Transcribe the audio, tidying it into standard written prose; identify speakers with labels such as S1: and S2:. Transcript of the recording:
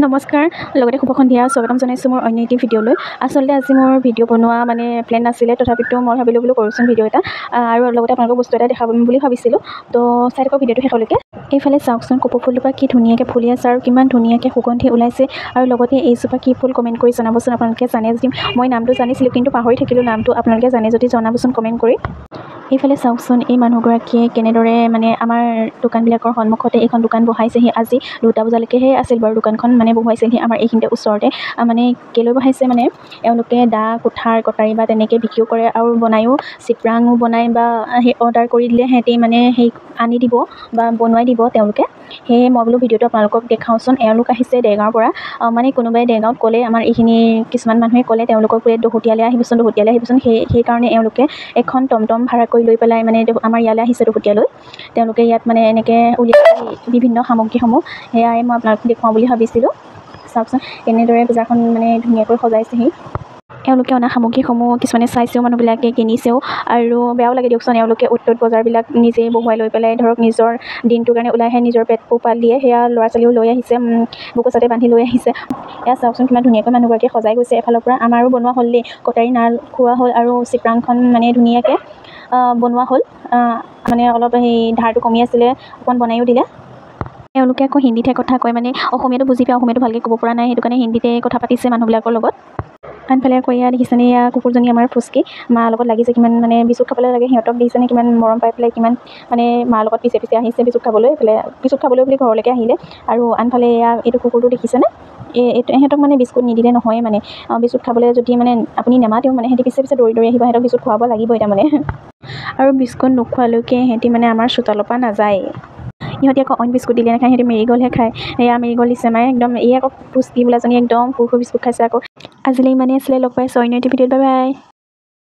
S1: নমস্কাৰ লগতে শুভ সন্ধিয়া স্বাগতম জনাইছোঁ মোৰ অন্য এটি ভিডিঅ'লৈ। আচলতে আজি মোৰ ভিডিঅ' বনোৱা প্লেন নাছিলে, তথাপিতো মই ভাবিলোঁ কৰোঁচোন ভিডিঅ' এটা আৰু লগতে আপোনালোকক বস্তু এটা দেখাম বুলি ভাবিছিলোঁ। তো চাই থাকক ভিডিঅ'টো শেষলৈকে। এইফালে চাওকচোন কপৌ ফুলজোপা কি ধুনীয়াকৈ ফুলি আছে আৰু কিমান ধুনীয়াকৈ সুগন্ধি ওলাইছে। আৰু লগতে এইজোপা কি ফুল কমেণ্ট কৰি জনাবচোন। আপোনালোকে জানে যদি, মই নামটো জানিছিলোঁ কিন্তু পাহৰি থাকিলোঁ নামটো। আপোনালোকে জানে যদি জনাবচোন কমেণ্ট কৰি। এইফালে চাওকচোন এই মানুহগৰাকীয়ে কেনেদৰে আমাৰ দোকানবিলাকৰ সন্মুখতে এইখন দোকান বহাইছেহি। আজি 2টা বজালৈকেহে আছিল বাৰু দোকানখন বহুৱাইছেহি আমাৰ এইখিনিতে ওচৰতে। কেলৈ বহাইছে এওঁলোকে দা কুঠাৰ কটাৰী বা তেনেকৈ বিক্ৰীও কৰে আৰু বনায়ো, চিপৰাঙো বনায় বা সেই অৰ্ডাৰ কৰি দিলে সিহঁতি সেই আনি দিব বা বনোৱাই দিব তেওঁলোকে। সেয়ে মই বোলো ভিডিঅ'টো আপোনালোকক দেখাওঁচোন। এওঁলোক আহিছে দেৰগাঁৱৰ পৰা। কোনোবাই দেৰগাঁৱত ক'লে, আমাৰ এইখিনি কিছুমান মানুহে ক'লে তেওঁলোকক বোলে দহোটীয়ালৈ আহিবচোন। সেইকাৰণে এওঁলোকে এখন টমটম ভাড়া কৰি লৈ পেলাই আমাৰ ইয়ালৈ আহিছে দহোটীয়ালৈ। তেওঁলোকে ইয়াত এনেকৈ উলিয়াই বিভিন্ন সামগ্ৰীসমূহ সেয়াই মই আপোনালোকক দেখুৱাওঁ বুলি ভাবিছিলোঁ। চাওকচোন কেনেদৰে বজাৰখন ধুনীয়াকৈ সজাইছেহি। এওঁলোকে অনা সামগ্ৰীসমূহ কিছুমানে চাইছেও, মানুহবিলাকে কিনিছেও। আৰু বেয়াও লাগে দিয়কচোন, এওঁলোকে উত্তত বজাৰবিলাক নিজেই বহুৱাই লৈ পেলাই ধৰক নিজৰ দিনটোৰ কাৰণে ওলাই আহে, নিজৰ পেট পোহপাল দিয়ে। সেয়া ল'ৰা ছোৱালীও লৈ আহিছে, বুকুচাতে বান্ধি লৈ আহিছে। এয়া চাওকচোন কিমান ধুনীয়াকৈ মানুহগৰাকীয়ে সজাই গৈছে। এফালৰ পৰা আমাৰো বনোৱা হ'ল দেই, কটাৰী নাল খোৱা হ'ল আৰু চিপৰাংখন ধুনীয়াকৈ বনোৱা হ'ল। অলপ সেই ধাৰটো কমি আছিলে, অকণমান বনায়ো দিলে। এওঁলোকে আকৌ হিন্দীতহে কথা কয়, অসমীয়াটো বুজি পায়, অসমীয়াটো ভালকৈ ক'ব পৰা নাই, সেইটো কাৰণে হিন্দীতে কথা পাতিছে মানুহবিলাকৰ লগত। আনফালে আকৌ এয়া দেখিছেনে, এয়া কুকুৰজনী আমাৰ ফুচকি মাৰ লগত লাগিছে, কিমান বিস্কুট খাবলৈ লাগে সিহঁতক। দেখিছেনে কিমান মৰম পাই পেলাই, কিমান মাৰ লগত পিছে পিছে আহিছে বিস্কুট খাবলৈ বুলি ঘৰলৈকে আহিলে। আৰু আনফালে এইটো কুকুৰটো দেখিছেনে, সিহঁতক বিস্কুট নিদিলে নহয়। বিস্কুট খাবলৈ যদি আপুনি নেমাতেও সিহঁতি পিছে পিছে দৌৰি আহিব, সিহঁতক বিস্কুট খুৱাব লাগিবই আৰু বিস্কুট নোখোৱালৈকে সিহঁতি আমাৰ চোতালৰ পৰা নাযায়। ইহঁতি আকৌ অইন বিস্কুট দিলে নাখায়, সিহঁতি মেৰিগ'ল্ডহে খায়। এয়া মেৰিগ'ল্ড দিছে একদম। এই আকৌ পুষ্টি বোলাজনী একদম সৰু বিস্কুট খাইছে আকৌ। আজিলৈ ইমানেই আছিলে, লগ পাইছোঁ অন্য এটি ভিডিঅ'ত। Bye bye.